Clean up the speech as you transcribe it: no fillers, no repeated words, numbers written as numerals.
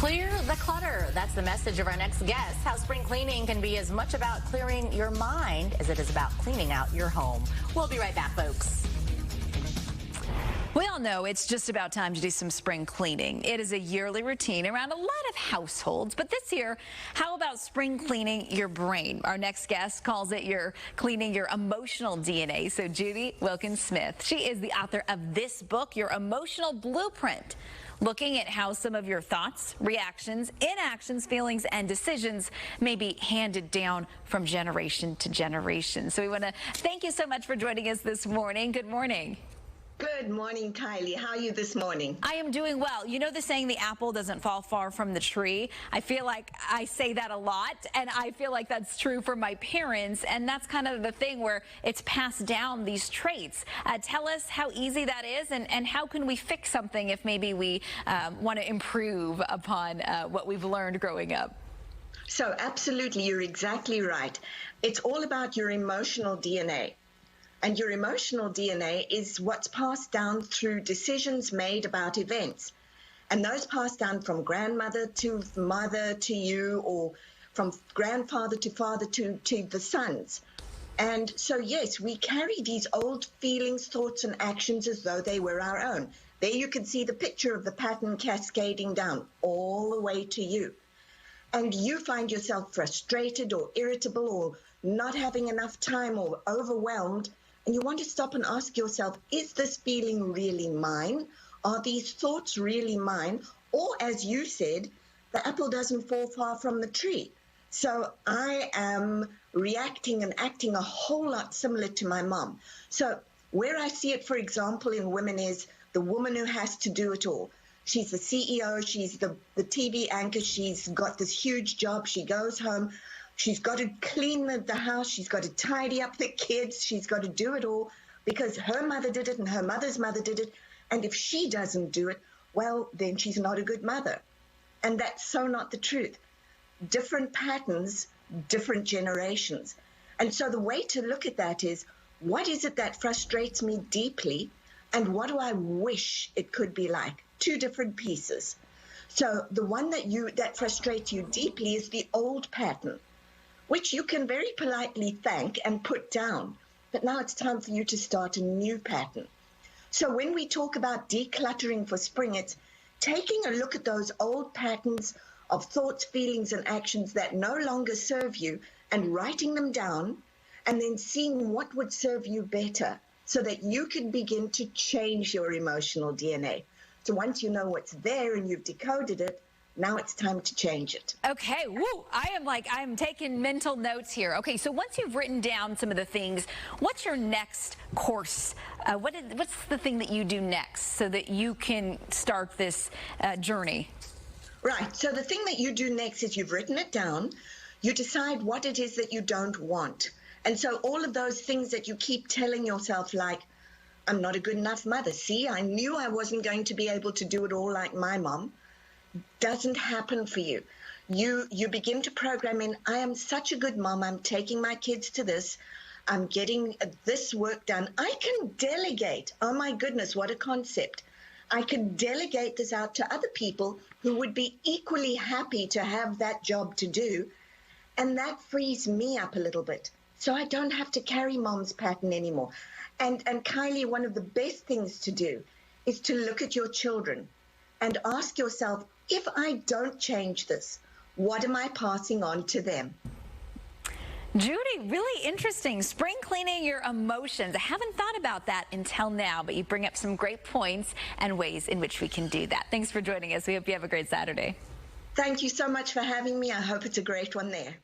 Clear the clutter. That's the message of our next guest. How spring cleaning can be as much about clearing your mind as it is about cleaning out your home. We'll be right back, folks. We all know it's just about time to do some spring cleaning. It is a yearly routine around a lot of households, but this year, how about spring cleaning your brain? Our next guest calls it cleaning your emotional DNA. So Judy Wilkins-Smith, she is the author of this book, Your Emotional Blueprint, looking at how some of your thoughts, reactions, inactions, feelings, and decisions may be handed down from generation to generation. So we want to thank you so much for joining us this morning. Good morning. Good morning, Kylie. How are you this morning? I am doing well. You know the saying, the apple doesn't fall far from the tree? I feel like I say that a lot, and I feel like that's true for my parents, and that's kind of the thing where it's passed down, these traits. Tell us how easy that is, and how can we fix something if maybe we want to improve upon what we've learned growing up? So absolutely, you're exactly right. It's all about your emotional DNA. And your emotional DNA is what's passed down through decisions made about events. And those passed down from grandmother to mother to you, or from grandfather to father to the sons. And so, yes, we carry these old feelings, thoughts, and actions as though they were our own. There you can see the picture of the pattern cascading down all the way to you. And you find yourself frustrated or irritable or not having enough time or overwhelmed. And you want to stop and ask yourself, is this feeling really mine? Are these thoughts really mine? Or, as you said, the apple doesn't fall far from the tree. So I am reacting and acting a whole lot similar to my mom. So where I see it, for example, in women is the woman who has to do it all. She's the CEO, she's the TV anchor, she's got this huge job, she goes home. She's got to clean the house. She's got to tidy up the kids. She's got to do it all because her mother did it and her mother's mother did it. And if she doesn't do it, well, then she's not a good mother. And that's so not the truth. Different patterns, different generations. And so the way to look at that is, what is it that frustrates me deeply? And what do I wish it could be like? Two different pieces. So the one that frustrates you deeply is the old pattern, which you can very politely thank and put down. But now it's time for you to start a new pattern. So when we talk about decluttering for spring, it's taking a look at those old patterns of thoughts, feelings, and actions that no longer serve you and writing them down and then seeing what would serve you better so that you can begin to change your emotional DNA. So once you know what's there and you've decoded it, now it's time to change it. Okay, woo! I'm taking mental notes here. Okay, so once you've written down some of the things, what's your next course? What's the thing that you do next so that you can start this journey? Right, so the thing that you do next is you've written it down, you decide what it is that you don't want. And so all of those things that you keep telling yourself, like, I'm not a good enough mother. See, I knew I wasn't going to be able to do it all like my mom. Doesn't happen for you. You begin to program in, I am such a good mom, I'm taking my kids to this, I'm getting this work done. I can delegate. Oh my goodness, what a concept. I can delegate this out to other people who would be equally happy to have that job to do, and that frees me up a little bit. So I don't have to carry mom's pattern anymore. And Kylie, one of the best things to do is to look at your children and ask yourself, if I don't change this, what am I passing on to them? Judy, really interesting. Spring cleaning your emotions. I haven't thought about that until now, but you bring up some great points and ways in which we can do that. Thanks for joining us. We hope you have a great Saturday. Thank you so much for having me. I hope it's a great one there.